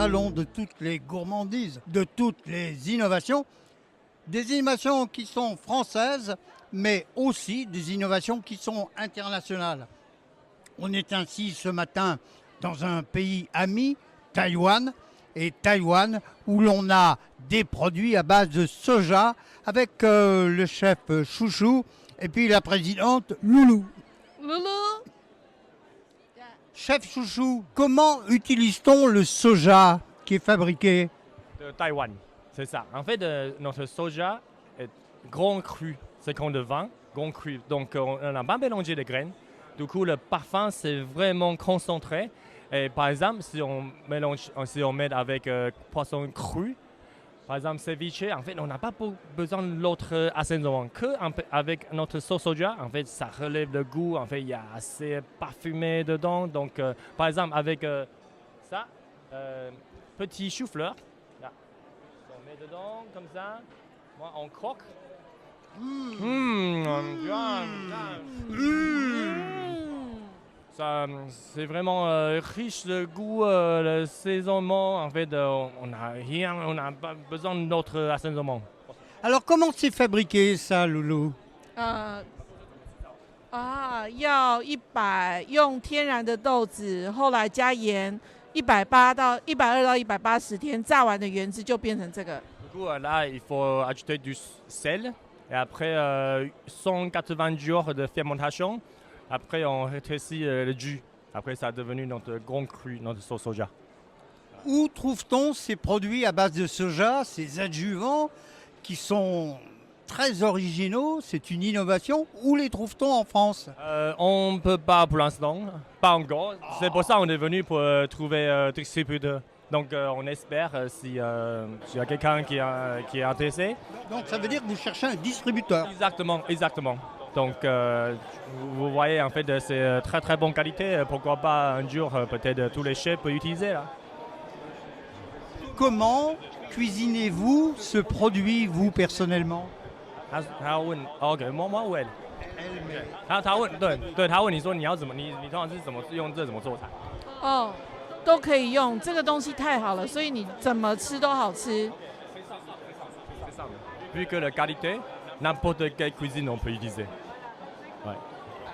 salon de toutes les gourmandises, de toutes les innovations. Des innovations qui sont françaises, mais aussi des innovations qui sont internationales. On est ainsi ce matin dans un pays ami, Taïwan, et Taïwan où l'on a des produits à base de soja avec le chef Chouchou et puis la présidente Loulou. Loulou. Chef Chouchou, comment utilise-t-on le soja qui est fabriqué De Taïwan, c'est ça. En fait, notre soja est grand cru, c'est comme de vin, grand cru. Donc, on n'a pas mélangé de graines. Du coup, le parfum, c'est vraiment concentré. Et par exemple, si on met avec poisson cru, par exemple ceviche, en fait, on n'a pas besoin de l'autre assaisonnement. Avec notre sauce soja, en fait, ça relève le goût. En fait, il y a assez parfumé dedans. Donc, par exemple, avec ça, petit chou-fleur, là, on met dedans comme ça. Moi, on croque. Ça, c'est vraiment riche de goût, le saisonnement. En fait, on n'a pas besoin d'autre assaisonnement. Alors comment c'est fabriqué ça, Loulou 要100用天然的豆子，后来加盐，180到120到180天，榨完的原汁就变成这个。Du coup, là, il faut ajouter du sel. Et après 180 jours de fermentation. Après, on rétrécit le jus. Après, ça a devenu notre grand cru, notre sauce soja. Où trouve-t-on ces produits à base de soja, ces adjuvants qui sont très originaux? C'est une innovation. Où les trouve-t-on en France? On ne peut pas pour l'instant, pas encore. C'est pour ça qu'on est venu pour trouver un distributeur. Donc, on espère s'il y a quelqu'un qui est intéressé. Donc, ça veut dire que vous cherchez un distributeur. Exactement. Donc, vous voyez, en fait, c'est très très bonne qualité. Pourquoi pas un jour, peut-être tous les chefs peuvent utiliser là. Comment cuisinez-vous ce produit, vous, personnellement? 他问 OK， 我问他问对他问你说你通常是怎么用这怎么做菜？哦，都可以用，这个东西太好了，所以你怎么吃都好吃。Vu que la qualité, n'importe quelle cuisine on peut utiliser. Ouais.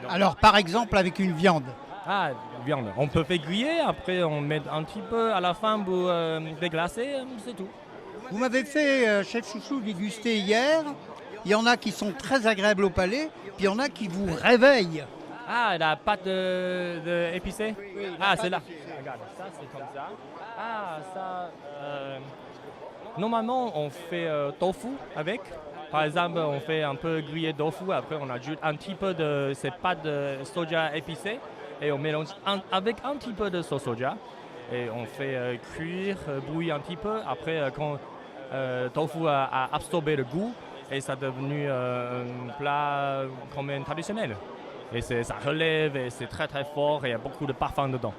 Donc, alors, par exemple, avec une viande. Ah, viande. On peut faire griller, après on met un petit peu à la fin pour déglacer, c'est tout. Vous m'avez fait, chef Chouchou, déguster hier. Il y en a qui sont très agréables au palais, puis il y en a qui vous réveillent. Ah, la pâte épicée. Ah, c'est là. Regarde, ça c'est comme ça. Ah, ça... normalement, on fait tofu avec. Par exemple, on fait un peu grillé tofu, après on ajoute un petit peu de ces pâtes de soja épicées et on mélange avec un petit peu de sauce soja et on fait cuire, bouillir un petit peu. Après, quand tofu a absorbé le goût et ça est devenu un plat quand même traditionnel. Et ça relève et c'est très très fort et il y a beaucoup de parfum dedans.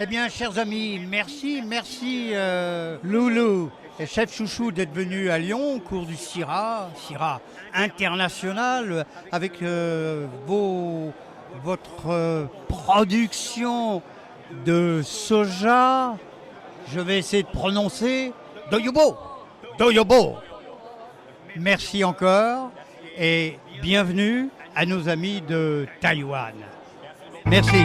Eh bien, chers amis, merci Loulou et chef Chouchou d'être venu à Lyon au cours du CIRA international avec votre production de soja. Je vais essayer de prononcer Doyobo. Merci encore et bienvenue à nos amis de Taïwan. Merci.